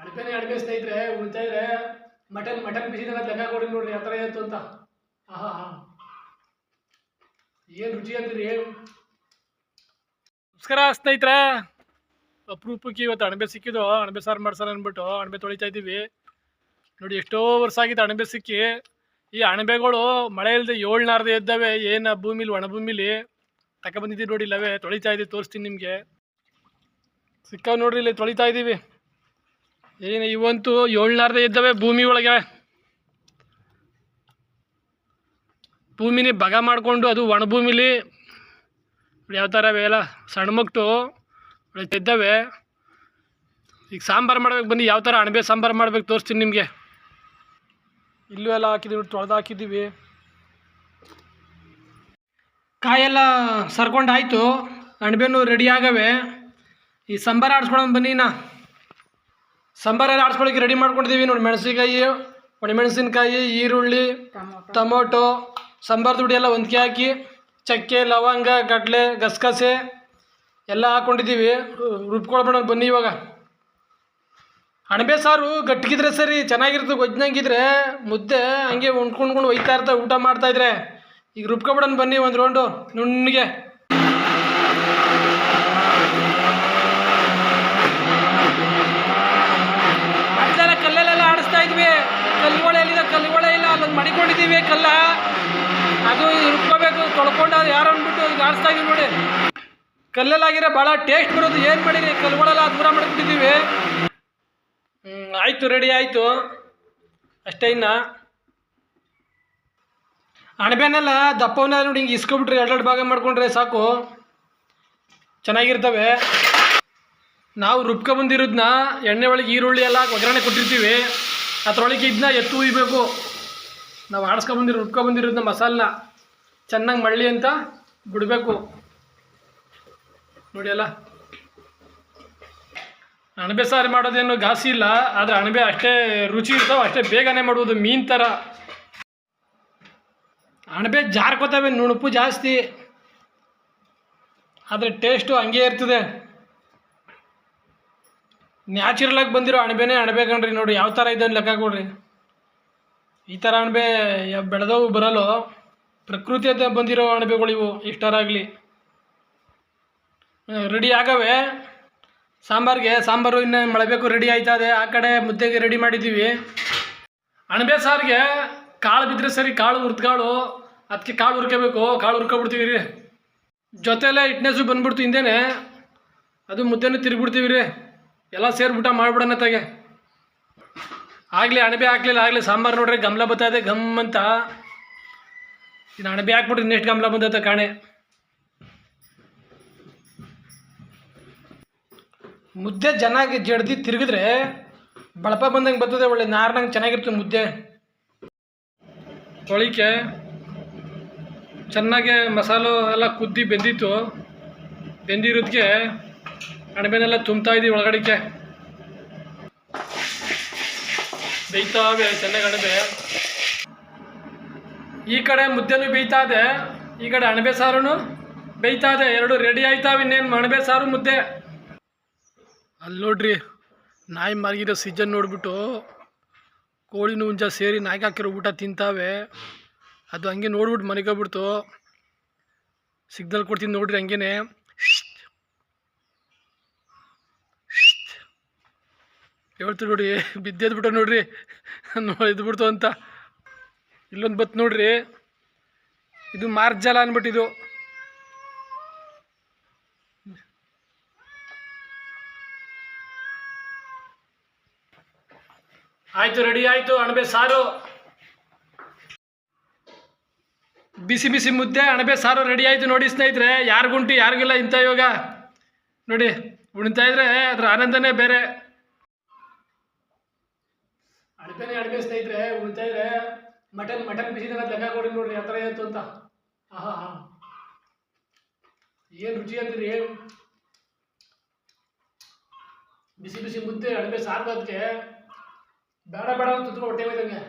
ಅಣಬೆನೇ ಅಣಬೆ ಸ್ನೇಹಿತರೆ ಉಳ್ತಾ ಇದ್ರೆ ಮಟನ್ ಬಿಸಿದ ಲೆಕ್ಕ ಕೊಡಿ ನೋಡ್ರಿ ಆ ಥರ ಇತ್ತು ಅಂತ. ಆಹಾ ಹಾ, ಏನು ರುಚಿ ಅಂತೀರಿ. ನಮಸ್ಕಾರ ಸ್ನೇಹಿತರೆ, ಅಪರೂಪಕ್ಕೆ ಇವತ್ತು ಅಣಬೆ ಸಿಕ್ಕಿದ್ದು. ಅಣಬೆ ಸಾರು ಮಾಡ್ಸೋಣ ಅಂದ್ಬಿಟ್ಟು ಅಣಬೆ ತೊಳಿತಾ ಇದ್ದೀವಿ. ನೋಡಿ ಎಷ್ಟೋ ವರ್ಷ ಆಗಿತ್ತು ಅಣಬೆ ಸಿಕ್ಕಿ. ಈ ಅಣಬೆಗಳು ಮಳೆ ಇಲ್ಲದೆ 7 ನಾರ್ದೆ ಇದ್ದಾವೆ. ಏನು ಭೂಮಿಲಿ ಒಣ ಭೂಮಿಲಿ ತಗೊಬಂದಿದ್ದೀವಿ ನೋಡಿ. ಇಲ್ಲವೇ ತೊಳಿತಾ ಇದ್ದೀವಿ, ತೋರಿಸ್ತೀನಿ ನಿಮಗೆ. ಸಿಕ್ಕಾವ್ ನೋಡ್ರಿ, ಇಲ್ಲಿ ತೊಳಿತಾ ಇದ್ದೀವಿ. ಏನು ಇವಂತೂ 7 ನಾರ್ದೆ ಇದ್ದಾವೆ ಭೂಮಿ ಒಳಗೆ. ಭೂಮಿನಿ ಬಗ ಮಾಡಿಕೊಂಡು ಅದು ಒಣ ಭೂಮಿಲಿ ಯಾವ ಥರ ಎಲ್ಲ ಸಣ್ಣ ಮಕ್ಟು ಇದ್ದಾವೆ. ಈಗ ಸಾಂಬಾರು ಮಾಡ್ಬೇಕು ಬನ್ನಿ, ಯಾವ ಥರ ಅಣಬೆ ಸಾಂಬಾರು ಮಾಡ್ಬೇಕು ತೋರಿಸ್ತೀನಿ ನಿಮಗೆ. ಇಲ್ಲೂ ಎಲ್ಲ ಹಾಕಿದ್ದೀವಿ, ತೊಳೆದು ಹಾಕಿದ್ದೀವಿ. ಕಾಯೆಲ್ಲ ಸರ್ಕೊಂಡು ಆಯಿತು, ಅಣಬೆನೂ ರೆಡಿ ಆಗವೆ. ಈ ಸಾಂಬಾರು ಆಡಿಸ್ಕೊಳೋಣ ಬನ್ನಿ. ಸಾಂಬಾರೆಲ್ಲ ಆಡಿಸ್ಕೊಳಕ್ಕೆ ರೆಡಿ ಮಾಡ್ಕೊಂಡಿದ್ದೀವಿ ನೋಡಿ. ಮೆಣಸಿನ್ಕಾಯಿ, ಒಣಮೆಣಸಿನ್ಕಾಯಿ, ಈರುಳ್ಳಿ, ಟೊಮೊಟೊ, ಸಾಂಬಾರು ದುಡಿ ಎಲ್ಲ ಹೊಂದ್ಕೆ ಹಾಕಿ, ಚಕ್ಕೆ, ಲವಂಗ, ಗಡ್ಲೆ, ಗಸಗಸೆ ಎಲ್ಲ ಹಾಕ್ಕೊಂಡಿದ್ದೀವಿ. ರುಬ್ಕೊಳ್ಬೇಡ ಬನ್ನಿ. ಇವಾಗ ಅಣಬೆ ಸಾರು ಗಟ್ಟಿಗಿದ್ರೆ ಸರಿ, ಚೆನ್ನಾಗಿರ್ತದೆ. ಗೊಜ್ಜಂಗಿದ್ರೆ ಮುದ್ದೆ ಹಂಗೆ ಉಣ್ಕೊಂಡು ಒಯ್ತಾ ಇರ್ತಾರೆ ಊಟ ಮಾಡ್ತಾಯಿದ್ರೆ. ಈಗ ರುಬ್ಕೊಬಿಡೋಣ ಬನ್ನಿ ಒಂದು ರೌಂಡು ನುಣ್ಣಗೆ. ಮೊದಲೆಲ್ಲ ಕಲ್ಲಲ್ಲೆಲ್ಲ ಆಡಿಸ್ತಾ ಇದ್ವಿ. ಕಲ್ಲುಗಳು ಎಲ್ಲಿದೆ? ಕಲ್ಲುಗಳೇ ಇಲ್ಲ. ಅಲ್ಲೊಂದು ಮಡಿಕೊಂಡಿದ್ದೀವಿ ಕಲ್ಲ, ಅದು ರುಬ್ಕೋಬೇಕು. ತೊಳ್ಕೊಂಡು ಅದು ಯಾರು ಅಂದ್ಬಿಟ್ಟು ಈಗ ಆಡಿಸ್ತಾ ಇದೀವಿ ನೋಡಿ. ಕಲ್ಲಲ್ಲಾಗಿರೋ ಭಾಳ ಟೇಸ್ಟ್ ಬರೋದು. ಏನು ಮಾಡಿರಿ, ಕಲ್ಲುಗಳೆಲ್ಲ ದೂರ ಮಾಡ್ಬಿಟ್ಟಿದ್ದೀವಿ. ಆಯಿತು, ರೆಡಿ ಆಯಿತು ಅಷ್ಟೇ. ಇನ್ನು ಅಣಬೆನೆಲ್ಲ ದಪ್ಪವನ್ನೆಲ್ಲ ನೋಡಿ ಹಿಂಗೆ ಇಸ್ಕೊಬಿಟ್ರೆ 2 ಭಾಗ ಮಾಡ್ಕೊಂಡ್ರೆ ಸಾಕು, ಚೆನ್ನಾಗಿರ್ತವೆ. ನಾವು ರುಬ್ಕೊಬಂದಿರೋದನ್ನ ಎಣ್ಣೆ ಒಳಗೆ ಈರುಳ್ಳಿ ಎಲ್ಲ ಒಗ್ಗರಣೆ ಕೊಟ್ಟಿರ್ತೀವಿ. ಅದರೊಳಗೆ ಇದನ್ನ ಎತ್ತು ಉಯ್ಬೇಕು. ನಾವು ರುಬ್ಕೊಬಂದಿರೋದನ್ನ ಮಸಾಲನ್ನ ಚೆನ್ನಾಗಿ ಮಳ್ಳಿ ಅಂತ ಬಿಡಬೇಕು ನೋಡಿ. ಎಲ್ಲ ಅಣಬೆ ಸಾರು ಮಾಡೋದೇನು ಘಾಸಿ ಇಲ್ಲ, ಆದರೆ ಅಣಬೆ ಅಷ್ಟೇ ರುಚಿ ಇರ್ತಾವೆ, ಅಷ್ಟೇ ಬೇಗನೆ ಮಾಡ್ಬೋದು. ಮೀನು ಥರ ಅಣಬೆ ಜಾರ್ಕೋತವೆ, ನುಣುಪು ಜಾಸ್ತಿ, ಆದರೆ ಟೇಸ್ಟು ಹಂಗೆ ಇರ್ತದೆ. ನ್ಯಾಚುರಲಾಗಿ ಬಂದಿರೋ ಅಣಬೆನೇ ಅಣಬೆ ಕಣ್ರಿ. ನೋಡಿ ಯಾವ ಥರ ಇದೆ ಲೆಕ್ಕ ಕೊಡ್ರಿ. ಈ ಥರ ಅಣಬೆ ಬೆಳೆದವು ಬರಲು, ಪ್ರಕೃತಿ ಅಂತ ಬಂದಿರೋ ಅಣಬೆಗಳು ಇವು. ಇಷ್ಟರಾಗಲಿ ರೆಡಿ ಆಗವೆ ಸಾಂಬಾರಿಗೆ. ಸಾಂಬಾರು ಇನ್ನೂ ಮಾಡಬೇಕು, ರೆಡಿ ಆಯ್ತದೆ. ಆ ಕಡೆ ಮುದ್ದೆಗೆ ರೆಡಿ ಮಾಡಿದ್ದೀವಿ. ಅಣಬೆ ಸಾರಿಗೆ ಕಾಳು ಬಿದ್ದರೆ ಸರಿ, ಕಾಳು ಹುರ್ದ್ಕಾಳು, ಅದಕ್ಕೆ ಕಾಳು ಹುರ್ಕೋಬೇಕು. ಕಾಳು ಹುರ್ಕೊಬಿಡ್ತೀವಿ ರೀ. ಜೊತೆಯಲ್ಲೇ ಇಟ್ನೆಸು ಬಂದ್ಬಿಡ್ತು ಹಿಂದೆನೇ, ಅದು ಮುದ್ದೆನೂ ತಿರುಗಿಬಿಡ್ತೀವಿ ರೀ. ಎಲ್ಲ ಸೇರಿಬಿಟ್ಟ ಮಾಡಿಬಿಡೋಣ ತಗೆ. ಆಗಲಿ ಅಣಬೆ ಹಾಕ್ಲಿಲ್ಲ, ಆಗಲಿ ಸಾಂಬಾರು ನೋಡ್ರಿ ಗಮಲ ಬರ್ತದೆ ಗಮ್ ಅಂತ. ಇನ್ನು ಅಣಬೆ ಹಾಕ್ಬಿಟ್ರೆ ಇನ್ನೆಷ್ಟು ಗಮಲ ಬಂದೈತೆ ಕಾಣೆ. ಮುದ್ದೆ ಚೆನ್ನಾಗಿ ಜಡ್ದು ತಿರುಗಿದ್ರೆ ಬಳಪ ಬಂದಂಗೆ ಬರ್ತದೆ, ಒಳ್ಳೆ ನಾರ್ನಂಗೆ ಚೆನ್ನಾಗಿರ್ತದೆ ಮುದ್ದೆ. ತೊಳಿಕೆ ಚೆನ್ನಾಗೆ ಮಸಾಲೆ ಎಲ್ಲ ಕುದ್ದಿ ಬೆಂದಿತ್ತು. ಬೆಂದಿರೋದಕ್ಕೆ ಅಣಬೆನೆಲ್ಲ ತುಂಬ್ತಾ ಇದ್ದೀವಿ ಒಳಗಡೆಗೆ. ಬೇಯ್ತಾವೆ ಚೆನ್ನಾಗಿ ಅಣಬೆ. ಈ ಕಡೆ ಮುದ್ದೆನೂ ಬೇಯ್ತಾ ಇದೆ, ಈ ಕಡೆ ಅಣಬೆ ಸಾರೂ ಬೇಯ್ತಾ ಇದೆ. 2 ರೆಡಿ ಆಯ್ತಾವೆ. ಇನ್ನೇನು ಅಣಬೆ ಸಾರು ಮುದ್ದೆ. ಅಲ್ಲಿ ನೋಡ್ರಿ, ನಾಯಿ ಮಲಗಿರೋ ಸೀಸನ್ ನೋಡಿಬಿಟ್ಟು ಕೋಳಿನೂ ಹುಂಜ ಸೇರಿ ನಾಯಿಗೆ ಹಾಕಿರೋ ಊಟ ತಿಂತಾವೆ. ಅದು ಹಂಗೆ ನೋಡ್ಬಿಟ್ಟು ಮನೆಗೋಗ್ಬಿಡ್ತು. ಸಿಗ್ನಲ್ ಕೊಡ್ತೀನಿ ನೋಡ್ರಿ, ಹಂಗೇನೆ ಹೇಳ್ತು ನೋಡಿ. ಬಿದ್ದೆದ್ಬಿಟ್ಟು ನೋಡ್ರಿ, ಇದ್ಬಿಡ್ತು ಅಂತ. ಇಲ್ಲೊಂದು ಬತ್ತು ನೋಡ್ರಿ, ಇದು ಮಾರ್ಜಾಲ ಅಂದ್ಬಿಟ್ಟಿದು. ಆಯಿತು, ರೆಡಿ ಆಯಿತು ಅಣಬೆ ಸಾರು. ಬಿಸಿ ಬಿಸಿ ಮುದ್ದೆ ಅಣಬೆ ಸಾರು ರೆಡಿ ಆಯಿತು ನೋಡಿ ಸ್ನೇಹಿತರೆ. ಯಾರಿಗುಂಟು ಯಾರಿಗಿಲ್ಲ ಇಂಥ ಇವಾಗ ನೋಡಿ. ಉಣ್ತಾ ಇದ್ರೆ ಅದ್ರ ಆನಂದನೇ ಬೇರೆ. ಅಣಬೆ ಸ್ನೇಹಿತರೆ ಉಣ್ತಾ ಇದ್ರೆ ಮಟನ್ ಬಿಸಿದ ಲೆಕ್ಕ ಕೊಡಿ ನೋಡ್ರಿ ಆ ಥರ ಇತ್ತು ಅಂತ. ಆಹಾ ಹಾ, ಏನು ರುಚಿ ಅಂತೀರಿ. ಬಿಸಿ ಬಿಸಿ ಮುದ್ದೆ ಅಣಬೆ ಸಾರು ಅದಕ್ಕೆ ಬೇಡ ಬೇಡ ತುತ್ಕೊಂಡು ಹೊಟ್ಟೆ ಹೋಯ್ತಂಗೆ.